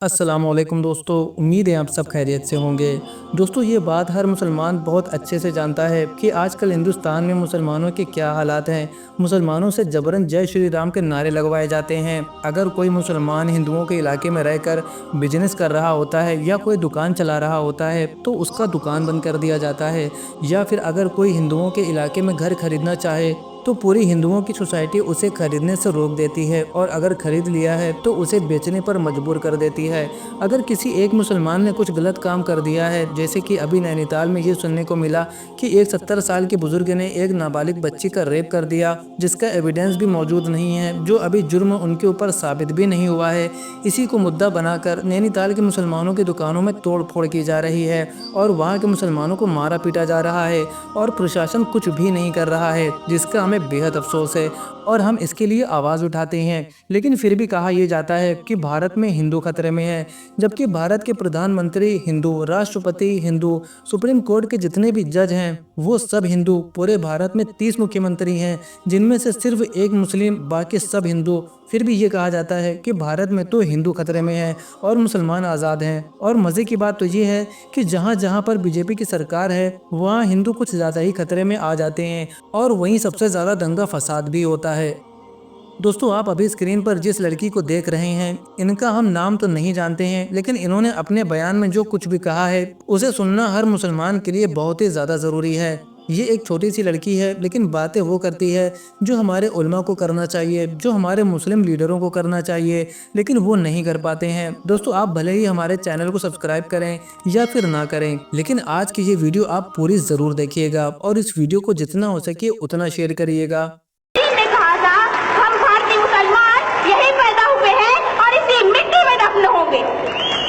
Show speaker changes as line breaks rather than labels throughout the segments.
السلام علیکم دوستو، امید ہے آپ سب خیریت سے ہوں گے۔ دوستو، یہ بات ہر مسلمان بہت اچھے سے جانتا ہے کہ آج کل ہندوستان میں مسلمانوں کے کیا حالات ہیں۔ مسلمانوں سے جبراً جے شری رام کے نعرے لگوائے جاتے ہیں۔ اگر کوئی مسلمان ہندوؤں کے علاقے میں رہ کر بزنس کر رہا ہوتا ہے یا کوئی دکان چلا رہا ہوتا ہے تو اس کا دکان بند کر دیا جاتا ہے، یا پھر اگر کوئی ہندوؤں کے علاقے میں گھر خریدنا چاہے تو پوری ہندوؤں کی سوسائٹی اسے خریدنے سے روک دیتی ہے، اور اگر خرید لیا ہے تو اسے بیچنے پر مجبور کر دیتی ہے۔ اگر کسی ایک مسلمان نے کچھ غلط کام کر دیا ہے، جیسے کہ ابھی نینی تال میں یہ سننے کو ملا کہ ایک 70 سال کے بزرگ نے ایک نابالغ بچی کا ریپ کر دیا، جس کا ایویڈنس بھی موجود نہیں ہے، جو ابھی جرم ان کے اوپر ثابت بھی نہیں ہوا ہے، اسی کو مدعا بنا کر نینی تال کے مسلمانوں کی دکانوں میں توڑ پھوڑ کی جا رہی ہے اور وہاں کے مسلمانوں کو مارا پیٹا جا رہا ہے، اور پرشاسن کچھ بھی نہیں کر رہا ہے، جس کا ہمیں بے حد افسوس ہے اور ہم اس کے لیے آواز اٹھاتے ہیں۔ لیکن پھر بھی کہا یہ جاتا ہے کہ بھارت میں ہندو خطرے میں ہے، جبکہ بھارت کے پردھان منتری ہندو، راشٹرپتی ہندو، سپریم کورٹ کے جتنے بھی جج ہیں وہ سب ہندو۔ پورے بھارت میں 30 مکھیہ منتری ہیں جن میں سے صرف ایک مسلم، باقی سب ہندو۔ پھر بھی یہ کہا جاتا ہے کہ بھارت میں تو ہندو خطرے میں ہے اور مسلمان آزاد ہیں۔ اور مزے کی بات تو یہ ہے کہ جہاں جہاں پر بی جے پی کی سرکار ہے وہاں ہندو کچھ زیادہ ہی خطرے میں آ جاتے ہیں، اور وہیں سب سے زیادہ دنگا فساد بھی ہوتا ہے۔ دوستو، آپ ابھی اسکرین پر جس لڑکی کو دیکھ رہے ہیں، ان کا ہم نام تو نہیں جانتے ہیں، لیکن انہوں نے اپنے بیان میں جو کچھ بھی کہا ہے اسے سننا ہر مسلمان کے لیے بہت ہی زیادہ ضروری ہے۔ یہ ایک چھوٹی سی لڑکی ہے، لیکن باتیں وہ کرتی ہے جو ہمارے علماء کو کرنا چاہیے، جو ہمارے مسلم لیڈروں کو کرنا چاہیے، لیکن وہ نہیں کر پاتے ہیں۔ دوستو، آپ بھلے ہی ہمارے چینل کو سبسکرائب کریں یا پھر نہ کریں، لیکن آج کی یہ ویڈیو آپ پوری ضرور دیکھیے گا اور اس ویڈیو کو جتنا ہو سکے اتنا شیئر کریے گا۔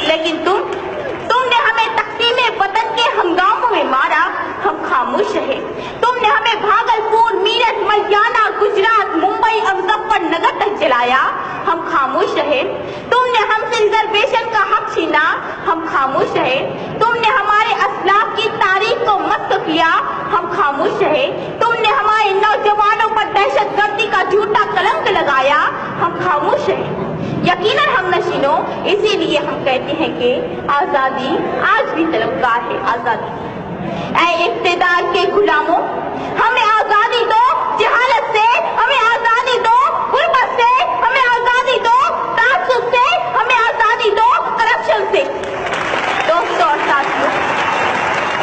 لیکن تم نے ہمیں تقسیم وطن کے ہنگاموں میں مارا، ہم خاموش رہے۔ تم نے ہمیں بھاگلپور، میرٹھ، ملیالہ، گجرات، ممبئی، مظفر نگر تک جلایا، ہم خاموش رہے۔ تم نے ہم سے ریزرویشن کا حق چھینا، ہم خاموش رہے۔ تم نے ہمارے اسلاف کی تاریخ کو مسخ کیا، ہم خاموش رہے۔ تم نے ہمارے نوجوانوں پر دہشت گردی کا جھوٹا کلنک لگایا، ہم خاموش رہے۔ یقیناً ہم نشینوں، اسی لیے ہم کہتے ہیں کہ آزادی آج بھی طلبگار ہے۔ آزادی اے اقتدار کے غلاموں، ہمیں آزادی دو جہالت سے، ہمیں آزادی دو غربت سے، ہمیں آزادی دو تعصب سے، ہمیں آزادی دو کرپشن سے۔ دوستوں اور ساتھیوں،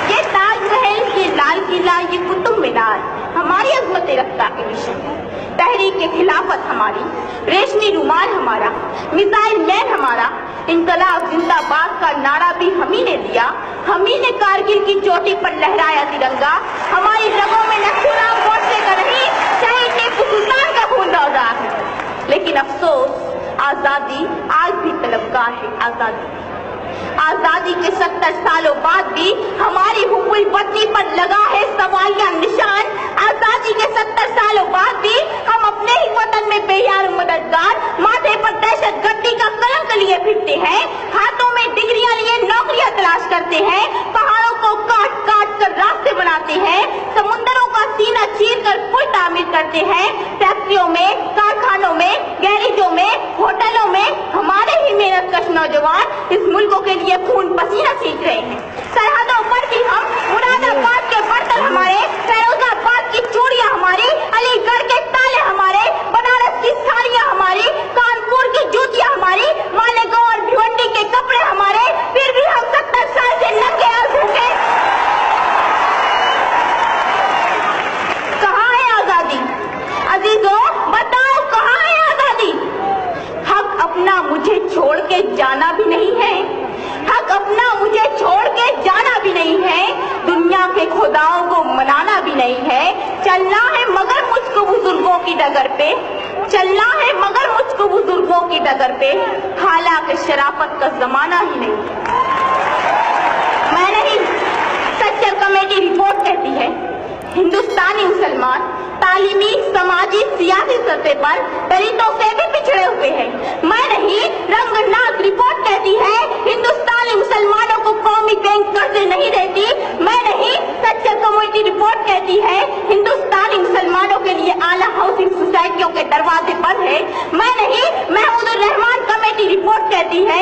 یہ تاج محل، یہ لال قلعہ، یہ قطب مینار ہماری عظمت رفتہ کے مشن ہے۔ تحریک خلافت ہماری، ریشمی رومال ہمارا، میزائل مین ہمارا، انقلاب زندہ باد کا نعرہ بھی ہمیں نے دیا، ہمیں نے کارگل کی چوٹی پر لہرایا ترنگا۔ ہماری رگوں میں نہ خوناب گوڈسے کا نہیں، شہید ٹیپو سلطان کا خون دوڑ رہا ہے۔ لیکن افسوس، آزادی آج بھی طلبگار ہے۔ آزادی کے 70 سالوں بعد بھی ہماری حب الوطنی پر لگا ہے سوالیہ نشان۔ آزادی کے 70 سالوں بعد بھی ہم اپنے ہی وطن میں بے یار مددگار، ماتھے پر دہشت گردی کا کلنک لیے پھرتے ہیں، ہاتھوں میں ڈگریاں لیے نوکریاں تلاش کرتے ہیں، پہاڑوں کو کاٹ کاٹ کر راستے بناتے ہیں، سمندروں کا سینہ چیر کر پل تعمیر کرتے ہیں، فیکٹریوں میں، کارخانوں میں، گیریجوں میں، ہوٹلوں میں ہمارے ہی محنت کش نوجوان اس ملکوں کے لیے خون پسینہ سینچ رہے ہیں۔ سرحدوں پر بھی ہم، مراد آباد کے برتن ہمارے، فیروز آباد کی چوڑیاں ہماری، علی گڑھ کے تالے ہمارے، بنارس کی ساڑیاں ہماری، کانپور کی جوتیاں ہماری، مالیگاؤں اور بھیونڈی کے کپڑے ہمارے، پھر بھی ہم 70 سال سے ننگے اور بھوکے۔ کہاں ہے آزادی؟ عزیزوں بتاؤ کہاں ہے آزادی؟ حق اپنا مجھے چھوڑ کے جانا بھی نہیں ہے، حق اپنا مجھے چھوڑ کے جانا بھی نہیں ہے، دنیا کے خداؤں کو منانا بھی نہیں ہے، چلنا ہے مگر مجھ کو بزرگوں کی ڈگر پہ، چلنا ہے مگر مجھ کو بزرگوں کی ڈگر پہ، حالانکہ شرافت کا زمانہ ہی نہیں ہے۔ میں نہیں، سچر کمیٹی رپورٹ کہتی ہے ہندوستانی مسلمان تعلیمی، سماجی، سیاسی سطح پر دلتوں سے بھی پچھڑے ہوئے ہیں۔ میں نہیں، رنگناگ رپورٹ کہتی ہے ہندوستانی مسلمانوں کو قومی بینک قرضے نہیں دیتی۔ میں نہیں، سچر کمیٹی رپورٹ کہتی ہے ہندوستانی مسلمانوں کے لیے اعلیٰ ہاؤسنگ سوسائٹیوں کے دروازے بند ہیں۔ میں نہیں، محمود الرحمان کمیٹی رپورٹ کہتی ہے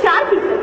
4%,